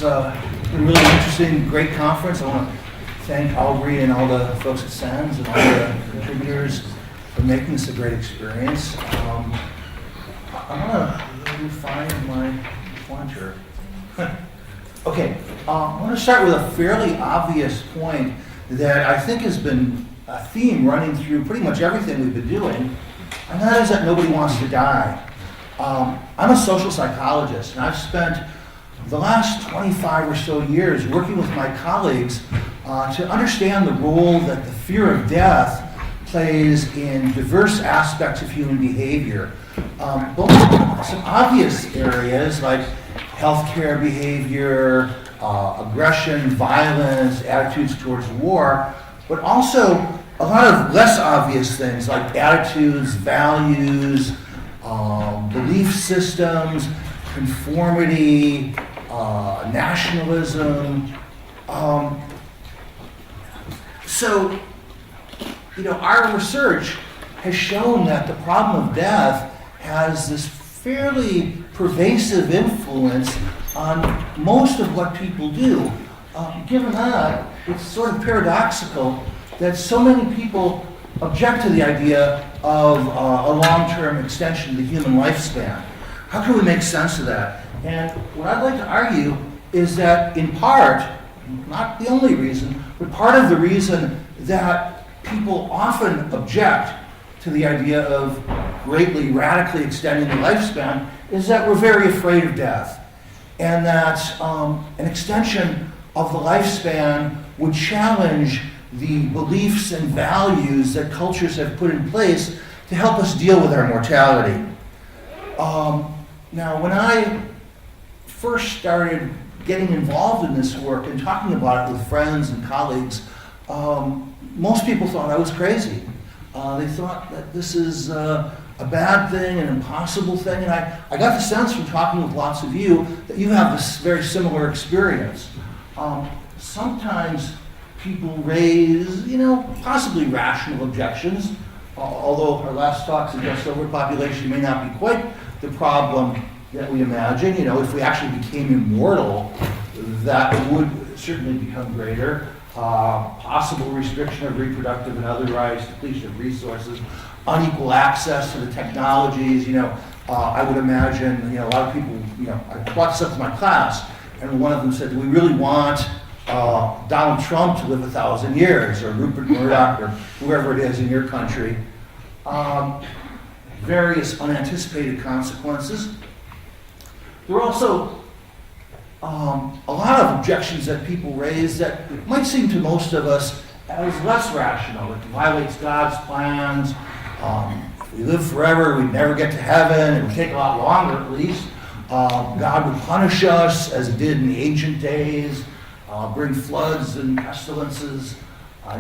been a really interesting, great conference. I want to thank Aubrey and all the folks at SENS and all the contributors for making this a great experience. I'm going to find my pointer. Okay, I want to start with a fairly obvious point that I think has been a theme running through pretty much everything we've been doing, and that is that nobody wants to die. I'm a social psychologist, and I've spent the last 25 or so years working with my colleagues to understand the role that the fear of death plays in diverse aspects of human behavior. Both some obvious areas like healthcare behavior, aggression, violence, attitudes towards war, but also a lot of less obvious things like attitudes, values, belief systems, conformity, nationalism. So, our research has shown that the problem of death has this fairly pervasive influence on most of what people do. Given that, it's sort of paradoxical that so many people object to the idea of a long-term extension of the human lifespan. How can we make sense of that? And what I'd like to argue is that in part, not the only reason, but part of the reason that people often object to the idea of greatly, radically extending the lifespan is that we're very afraid of death. And that an extension of the lifespan would challenge the beliefs and values that cultures have put in place to help us deal with our mortality. Now, when I first started getting involved in this work and talking about it with friends and colleagues, most people thought I was crazy. They thought that this is a bad thing, an impossible thing, and I got the sense from talking with lots of you that you have this very similar experience. Sometimes people raise, possibly rational objections, although our last talk suggests overpopulation may not be quite the problem that we imagine. If we actually became immortal, that would certainly become greater. Possible restriction of reproductive and other rights, depletion of resources, unequal access to the technologies. I would imagine, a lot of people, I brought this up to my class, and one of them said, do we really want Donald Trump to live 1,000 years, or Rupert Murdoch, or whoever it is in your country? Various unanticipated consequences. There are also a lot of objections that people raise that might seem to most of us as less rational. It violates God's plans. If we live forever, we'd never get to heaven. It would take a lot longer, at least. God would punish us, as He did in the ancient days, bring floods and pestilences.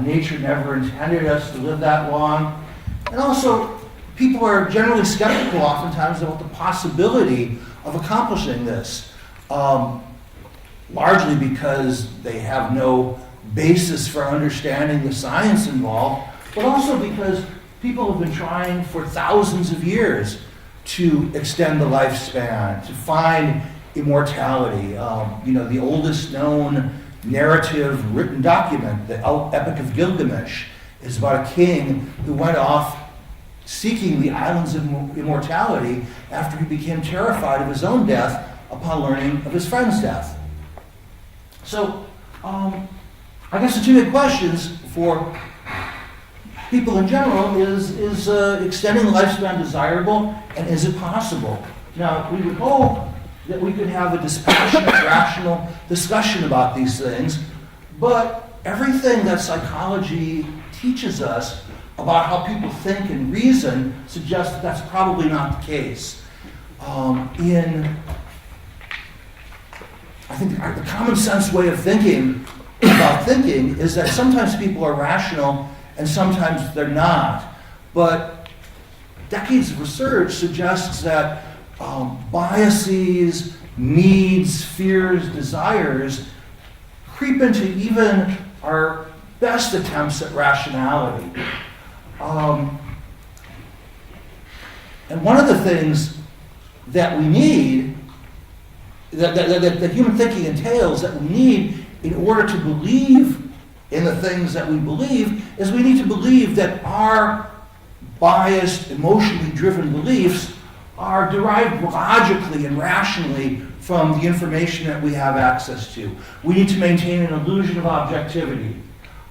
Nature never intended us to live that long. And also, people are generally skeptical oftentimes about the possibility of accomplishing this, largely because they have no basis for understanding the science involved, but also because people have been trying for thousands of years to extend the lifespan, to find immortality. The oldest known narrative written document, the Epic of Gilgamesh, is about a king who went off seeking the islands of immortality after he became terrified of his own death upon learning of his friend's death. So, I guess the two big questions for people in general is extending the lifespan desirable, and is it possible? Now, we would hope that we could have a dispassionate, rational discussion about these things, but everything that psychology teaches us about how people think and reason suggests that that's probably not the case. I think the common sense way of thinking about thinking is that sometimes people are rational and sometimes they're not. But decades of research suggests that biases, needs, fears, desires creep into even our best attempts at rationality. And one of the things that we need that human thinking entails, that we need in order to believe in the things that we believe, is we need to believe that our biased, emotionally driven beliefs are derived logically and rationally from the information that we have access to. We need to maintain an illusion of objectivity.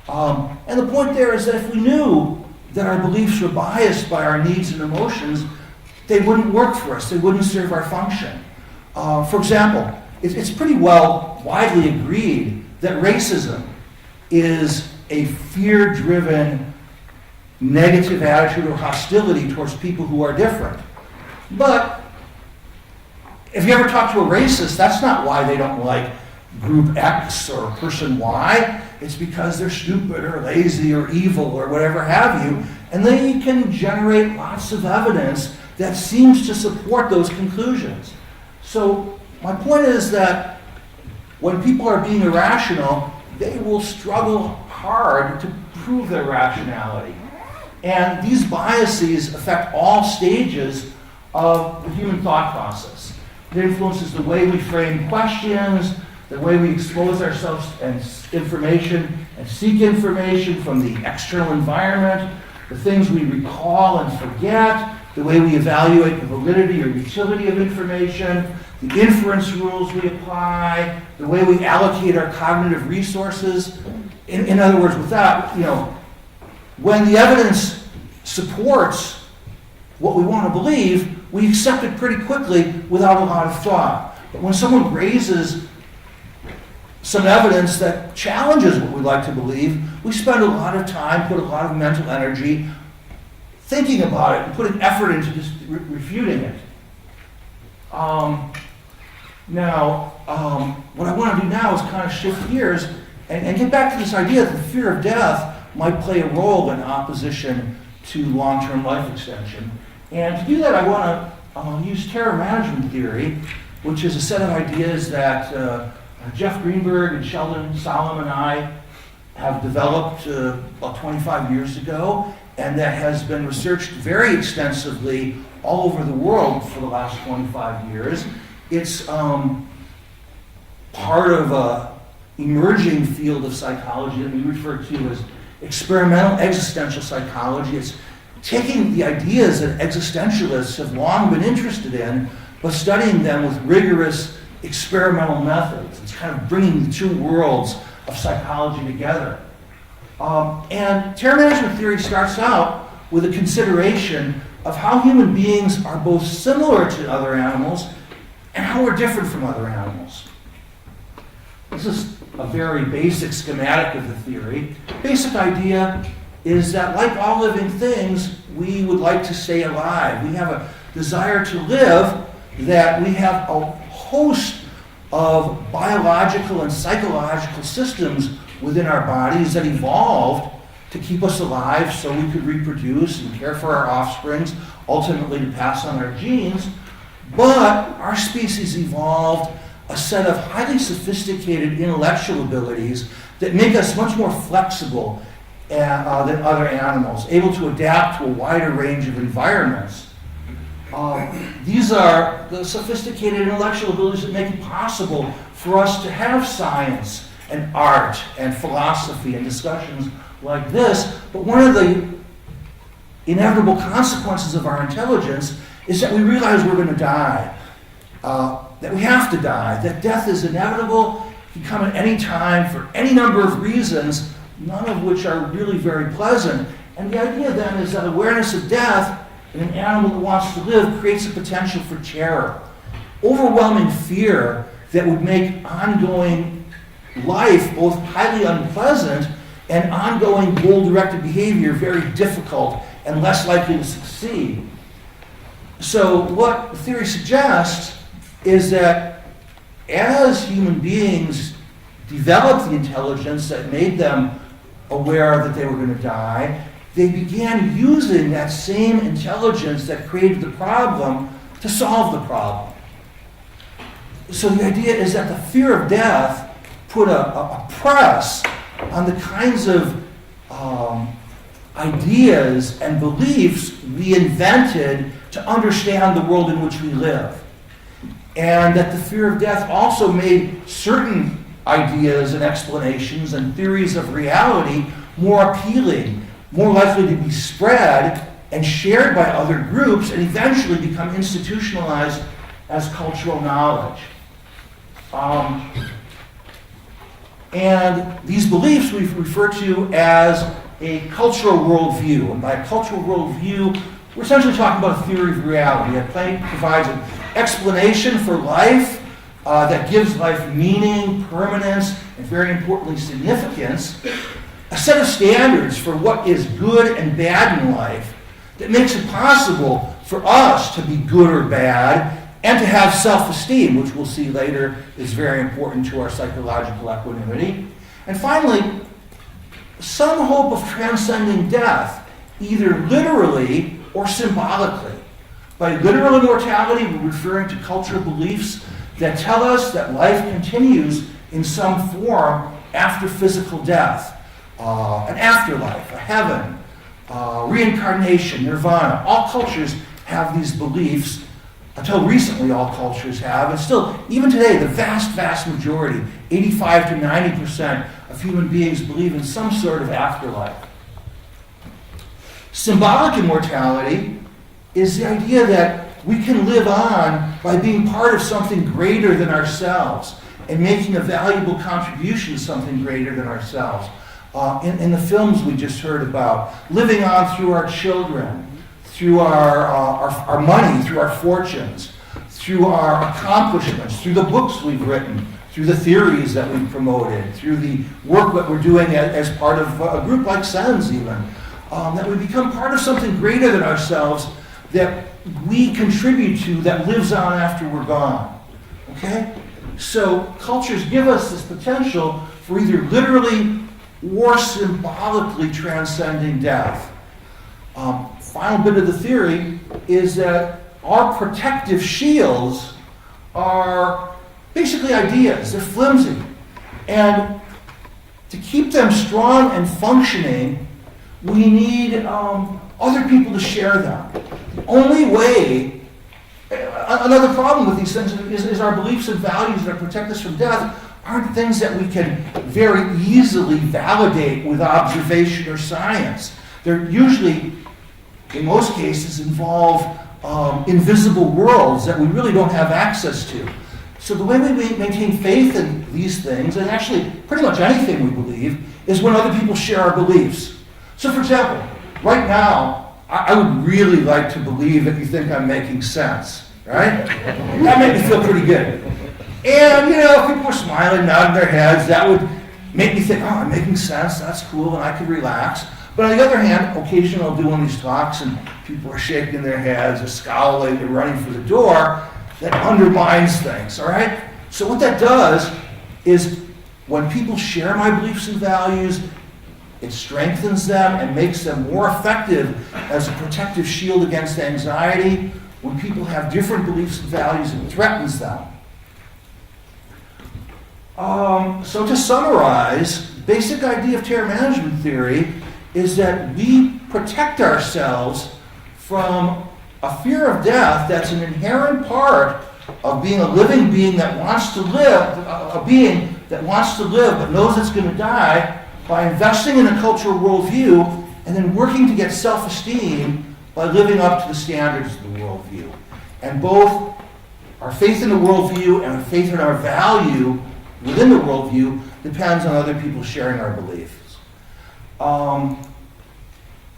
And the point there is that if we knew that our beliefs were biased by our needs and emotions, they wouldn't work for us. They wouldn't serve our function. For example, it's pretty well widely agreed that racism is a fear-driven negative attitude or hostility towards people who are different. But if you ever talk to a racist, that's not why they don't like group X or person Y. It's because they're stupid or lazy or evil or whatever have you. And they can generate lots of evidence that seems to support those conclusions. So my point is that when people are being irrational, they will struggle hard to prove their rationality. And these biases affect all stages of the human thought process. It influences the way we frame questions, the way we expose ourselves and information and seek information from the external environment, the things we recall and forget, the way we evaluate the validity or utility of information, the inference rules we apply, the way we allocate our cognitive resources. In other words, with that, when the evidence supports what we want to believe, we accept it pretty quickly without a lot of thought. But when someone raises some evidence that challenges what we like to believe, we spend a lot of time, put a lot of mental energy thinking about it and putting effort into just refuting it. What I want to do now is kind of shift gears and get back to this idea that the fear of death might play a role in opposition to long-term life extension. And to do that, I want to use terror management theory, which is a set of ideas that Jeff Greenberg and Sheldon Solomon and I have developed about 25 years ago, and that has been researched very extensively all over the world for the last 25 years. It's part of an emerging field of psychology that we refer to as experimental existential psychology. It's taking the ideas that existentialists have long been interested in, but studying them with rigorous experimental methods. It's kind of bringing the two worlds of psychology together. And terror management theory starts out with a consideration of how human beings are both similar to other animals and how we're different from other animals. This is a very basic schematic of the theory. Basic idea is that, like all living things, we would like to stay alive. We have a desire to live, that we have a host of biological and psychological systems within our bodies that evolved to keep us alive so we could reproduce and care for our offsprings, ultimately to pass on our genes. But our species evolved a set of highly sophisticated intellectual abilities that make us much more flexible than other animals, able to adapt to a wider range of environments. These are the sophisticated intellectual abilities that make it possible for us to have science and art and philosophy and discussions like this. But one of the inevitable consequences of our intelligence is that we realize we're going to die, that we have to die, that death is inevitable, it can come at any time for any number of reasons, none of which are really very pleasant. And the idea then is that awareness of death in an animal that wants to live creates a potential for terror, overwhelming fear that would make ongoing life both highly unpleasant and ongoing goal-directed behavior very difficult and less likely to succeed. So what the theory suggests is that as human beings developed the intelligence that made them aware that they were going to die, they began using that same intelligence that created the problem to solve the problem. So the idea is that the fear of death put a press on the kinds of ideas and beliefs we invented to understand the world in which we live. and that the fear of death also made certain ideas and explanations and theories of reality more appealing, more likely to be spread and shared by other groups, and eventually become institutionalized as cultural knowledge. And these beliefs we refer to as a cultural worldview. And by a cultural worldview, we're essentially talking about a theory of reality. It provides an explanation for life that gives life meaning, permanence, and very importantly, significance. A set of standards for what is good and bad in life that makes it possible for us to be good or bad and to have self-esteem, which we'll see later is very important to our psychological equanimity. And finally, some hope of transcending death, either literally or symbolically. By literal immortality, we're referring to cultural beliefs that tell us that life continues in some form after physical death, an afterlife, a heaven, reincarnation, nirvana. All cultures have these beliefs. Until recently, all cultures have, and still, even today, the vast majority, 85 to 90% of human beings believe in some sort of afterlife. Symbolic immortality is the idea that we can live on by being part of something greater than ourselves and making a valuable contribution to something greater than ourselves. In the films we just heard about, living on through our children, through our money, through our fortunes, through our accomplishments, through the books we've written, through the theories that we've promoted, through the work that we're doing as part of a group like SENS even, that we become part of something greater than ourselves that we contribute to that lives on after we're gone. Okay? So cultures give us this potential for either literally or symbolically transcending death. Final bit of the theory is that our protective shields are basically ideas. They're flimsy. And to keep them strong and functioning, we need other people to share them. The only way, another problem with these things is our beliefs and values that protect us from death aren't things that we can very easily validate with observation or science. They're usually, in most cases, involve invisible worlds that we really don't have access to. So the way we maintain faith in these things, and actually pretty much anything we believe, is when other people share our beliefs. So for example, right now, I would really like to believe that you think I'm making sense, right? That made me feel pretty good. And, if people are smiling, nodding their heads, that would make me think, oh, I'm making sense, that's cool, and I could relax. But on the other hand, occasionally I'll do one of these talks and people are shaking their heads or scowling or running for the door. That undermines things, all right? So what that does is when people share my beliefs and values, it strengthens them and makes them more effective as a protective shield against anxiety. When people have different beliefs and values, it threatens them. So to summarize, basic idea of terror management theory is that we protect ourselves from a fear of death that's an inherent part of being a living being that wants to live, a being that wants to live but knows it's going to die, by investing in a cultural worldview and then working to get self-esteem by living up to the standards of the worldview. And both our faith in the worldview and our faith in our value within the worldview depends on other people sharing our beliefs.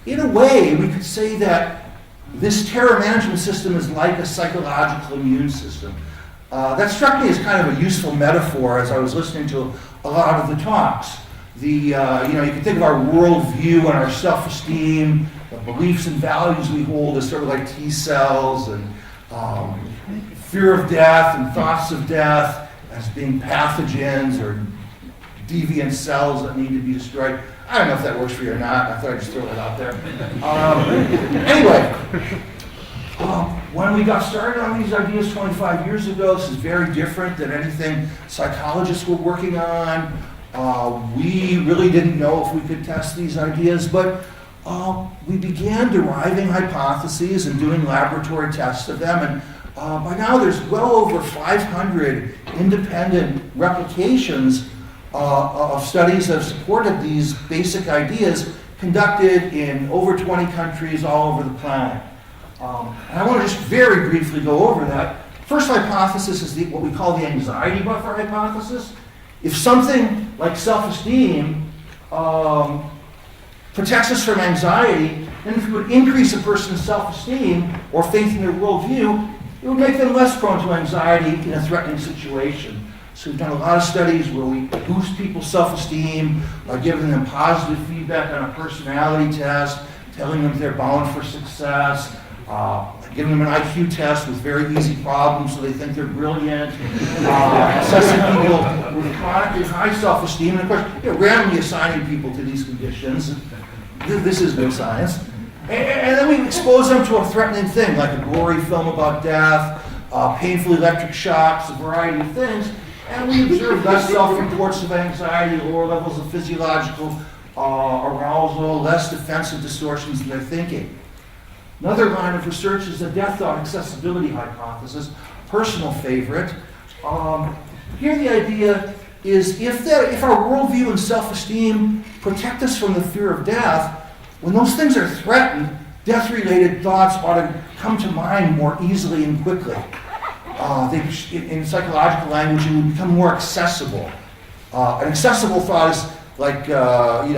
In a way, we could say that this terror management system is like a psychological immune system. That struck me as kind of a useful metaphor as I was listening to a lot of the talks. You can think of our worldview and our self-esteem, the beliefs and values we hold as sort of like T cells, and fear of death and thoughts of death as being pathogens or deviant cells that need to be destroyed. I don't know if that works for you or not. I thought I'd just throw it out there. Anyway, when we got started on these ideas 25 years ago, this is very different than anything psychologists were working on. We really didn't know if we could test these ideas, but we began deriving hypotheses and doing laboratory tests of them, and By now there's well over 500 independent replications of studies that have supported these basic ideas conducted in over 20 countries all over the planet. And I want to just very briefly go over that. First hypothesis is what we call the anxiety buffer hypothesis. If something like self-esteem protects us from anxiety, then if we would increase a person's self-esteem or faith in their worldview, it would make them less prone to anxiety in a threatening situation. So we've done a lot of studies where we boost people's self-esteem by giving them positive feedback on a personality test, telling them they're bound for success, giving them an IQ test with very easy problems so they think they're brilliant, assessing people with chronically high self-esteem, and of course, randomly assigning people to these conditions. This is good science. And then we expose them to a threatening thing, like a gory film about death, painful electric shocks, a variety of things, and we observe less self-reports of anxiety, lower levels of physiological arousal, less defensive distortions in their thinking. Another line of research is the death thought accessibility hypothesis, personal favorite. Here the idea is if our worldview and self-esteem protect us from the fear of death, when those things are threatened, death-related thoughts ought to come to mind more easily and quickly. In psychological language, it would become more accessible. An accessible thought is like,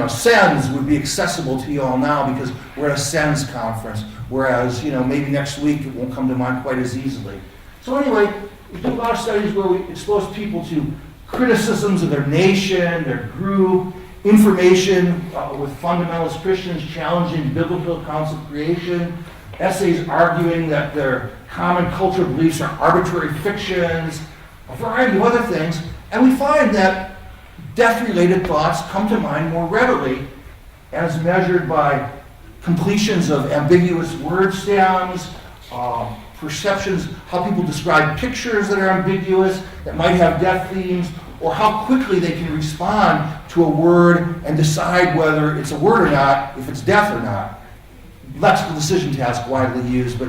SENS would be accessible to you all now because we're at a SENS conference, whereas, maybe next week it won't come to mind quite as easily. So anyway, we do a lot of studies where we expose people to criticisms of their nation, their group, information with fundamentalist Christians challenging biblical accounts of creation, essays arguing that their common cultural beliefs are arbitrary fictions, a variety of other things, and we find that death-related thoughts come to mind more readily as measured by completions of ambiguous word stems, perceptions, how people describe pictures that are ambiguous, that might have death themes, or how quickly they can respond to a word and decide whether it's a word or not, if it's death or not. Lexical decision task widely used, but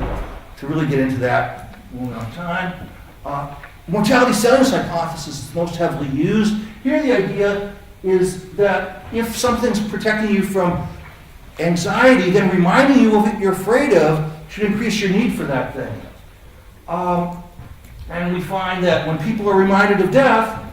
to really get into that, we won't have time. Mortality settings hypothesis is most heavily used. Here the idea is that if something's protecting you from anxiety, then reminding you of it you're afraid of should increase your need for that thing. And we find that when people are reminded of death,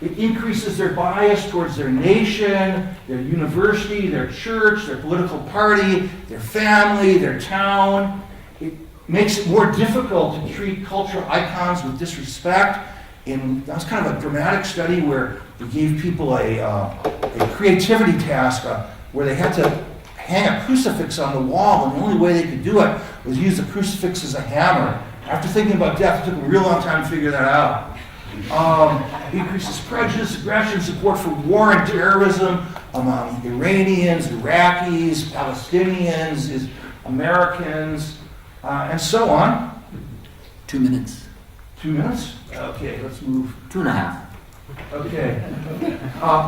it increases their bias towards their nation, their university, their church, their political party, their family, their town. It makes it more difficult to treat cultural icons with disrespect. And that was kind of a dramatic study where we gave people a creativity task where they had to hang a crucifix on the wall, and the only way they could do it was use the crucifix as a hammer. After thinking about death, it took a real long time to figure that out. Increases prejudice, aggression, support for war and terrorism among Iranians, Iraqis, Palestinians, Americans, and so on. 2 minutes. 2 minutes? Okay, let's move. 2.5. Okay.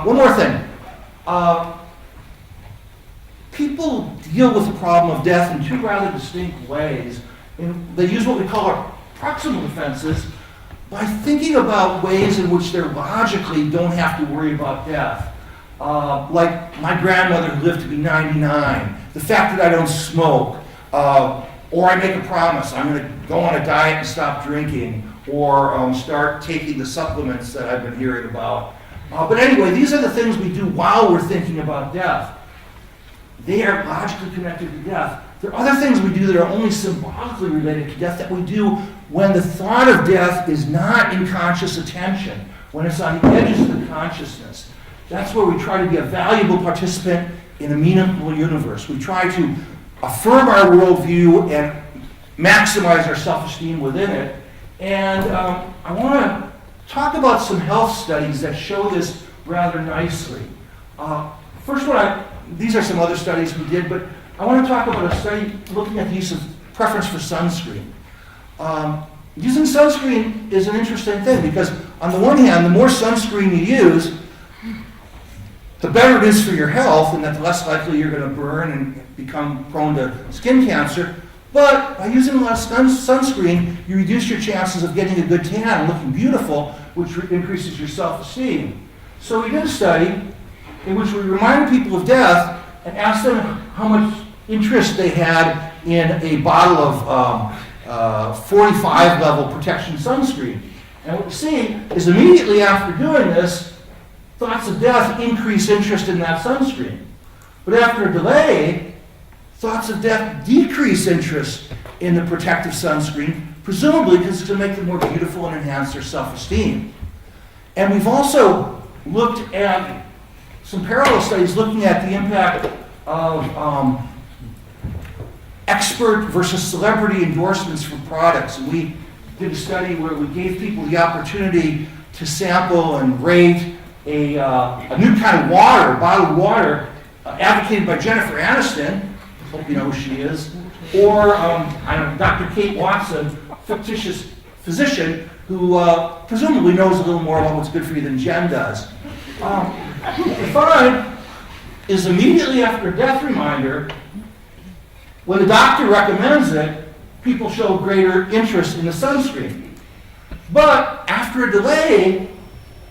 One more thing. People deal with the problem of death in two rather distinct ways. They use what we call our proximal defenses by thinking about ways in which they logically don't have to worry about death. Like my grandmother who lived to be 99, the fact that I don't smoke, or I make a promise, I'm going to go on a diet and stop drinking, or start taking the supplements that I've been hearing about. But anyway, these are the things we do while we're thinking about death. They are logically connected to death. There are other things we do that are only symbolically related to death that we do when the thought of death is not in conscious attention, when it's on the edges of the consciousness. That's where we try to be a valuable participant in a meaningful universe. We try to affirm our worldview and maximize our self-esteem within it. And I want to talk about some health studies that show this rather nicely. First one, these are some other studies we did, but I want to talk about a study looking at the use of preference for sunscreen. Using sunscreen is an interesting thing because on the one hand, the more sunscreen you use, the better it is for your health and that the less likely you're going to burn and become prone to skin cancer. But by using a lot of sunscreen, you reduce your chances of getting a good tan and looking beautiful, which increases your self-esteem. So we did a study in which we reminded people of death and asked them how much interest they had in a bottle of 45 level protection sunscreen. And what we see is immediately after doing this, thoughts of death increase interest in that sunscreen. But after a delay, thoughts of death decrease interest in the protective sunscreen, presumably because it's going to make them more beautiful and enhance their self-esteem. And we've also looked at some parallel studies looking at the impact of expert versus celebrity endorsements for products. And we did a study where we gave people the opportunity to sample and rate a new kind of water, bottled water, advocated by Jennifer Aniston, hope you know who she is, or Dr. Kate Watson, fictitious physician who presumably knows a little more about what's good for you than Jen does. What we find is immediately after a death reminder, when the doctor recommends it, people show greater interest in the sunscreen. But after a delay,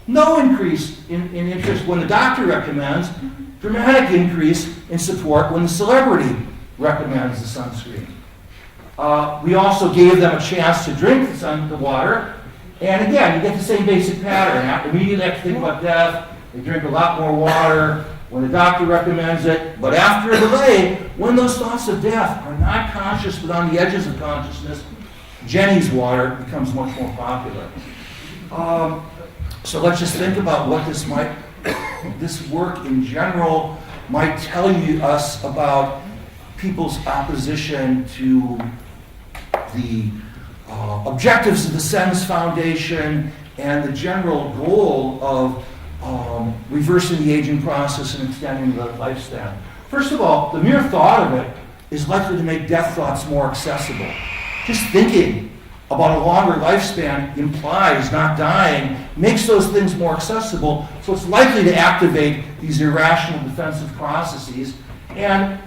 no increase in interest when the doctor recommends, dramatic increase in support when the celebrity recommends the sunscreen. We also gave them a chance to drink the water, and again, you get the same basic pattern. Immediately after think about death, they drink a lot more water when the doctor recommends it, but after a delay, when those thoughts of death are not conscious but on the edges of consciousness, Jenny's water becomes much more popular. So let's just think about what this work in general might tell us about people's opposition to the objectives of the SENS Foundation and the general goal of reversing the aging process and extending the lifespan. First of all, the mere thought of it is likely to make death thoughts more accessible. Just thinking about a longer lifespan implies not dying, makes those things more accessible, so it's likely to activate these irrational defensive processes. And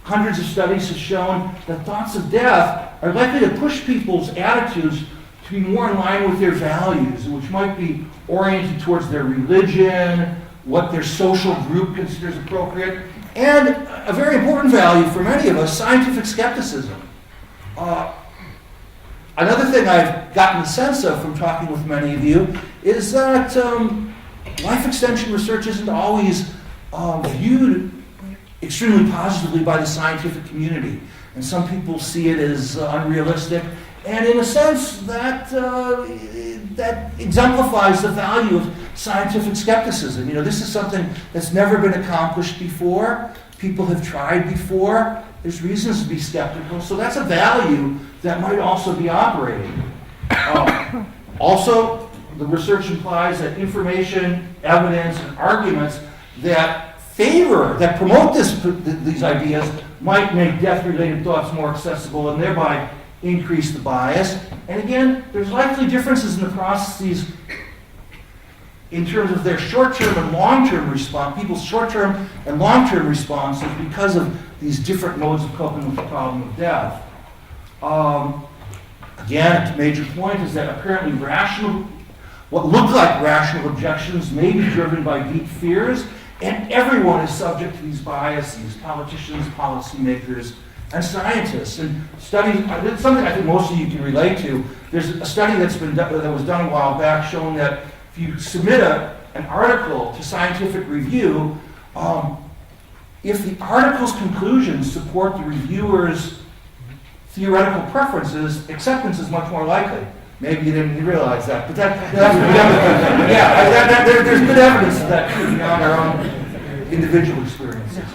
hundreds of studies have shown that thoughts of death are likely to push people's attitudes to be more in line with their values, which might be oriented towards their religion, what their social group considers appropriate, and a very important value for many of us, scientific skepticism. Another thing I've gotten the sense of from talking with many of you is that life extension research isn't always viewed extremely positively by the scientific community. And some people see it as unrealistic. And in a sense, that exemplifies the value of scientific skepticism. You know, this is something that's never been accomplished before. People have tried before. There's reasons to be skeptical. So that's a value that might also be operating. Also, the research implies that information, evidence, and arguments that promote these ideas might make death-related thoughts more accessible and thereby increase the bias. And again, there's likely differences in the processes in terms of their short-term and long-term response, people's short-term and long-term responses because of these different modes of coping with the problem of death. Again, a major point is that apparently what look like rational objections may be driven by deep fears, and everyone is subject to these biases, politicians, policymakers, and scientists. And studies, something I think most of you can relate to, there's a study that was done a while back showing that if you submit an article to scientific review, if the article's conclusions support the reviewer's theoretical preferences, acceptance is much more likely. Maybe you didn't realize that, but that's good evidence. Yeah, there's good evidence of that too, beyond our own individual experiences.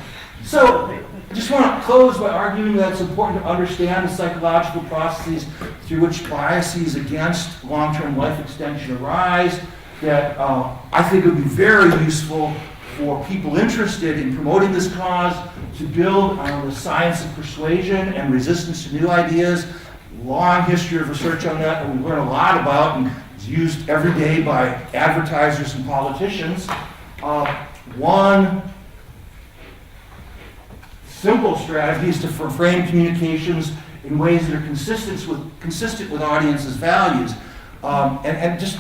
So, I just want to close by arguing that it's important to understand the psychological processes through which biases against long-term life extension arise, that I think would be very useful for people interested in promoting this cause to build on the science of persuasion and resistance to new ideas. Long history of research on that we learn a lot about, and it's used every day by advertisers and politicians. One simple strategy is to frame communications in ways that are consistent with audiences' values. And just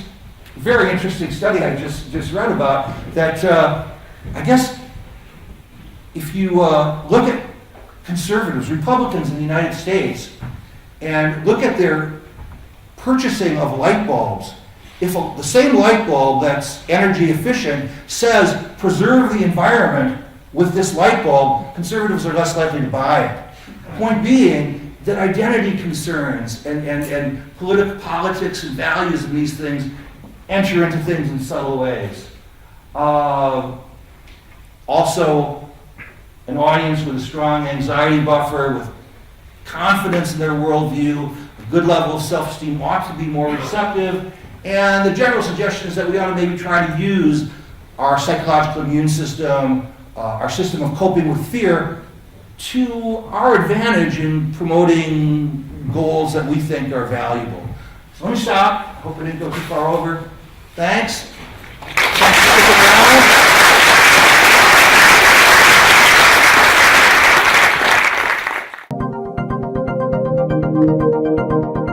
very interesting study I just read about that. I guess if you look at conservatives, Republicans in the United States, and look at their purchasing of light bulbs, if the same light bulb that's energy efficient says preserve the environment with this light bulb, conservatives are less likely to buy it. Point being that identity concerns and politics and values and these things enter into things in subtle ways. Also, an audience with a strong anxiety buffer, with confidence in their worldview, a good level of self-esteem ought to be more receptive. And the general suggestion is that we ought to maybe try to use our psychological immune system, our system of coping with fear, to our advantage in promoting goals that we think are valuable. So let me stop. Hope I didn't go too far over. Thanks. Thanks for sticking around.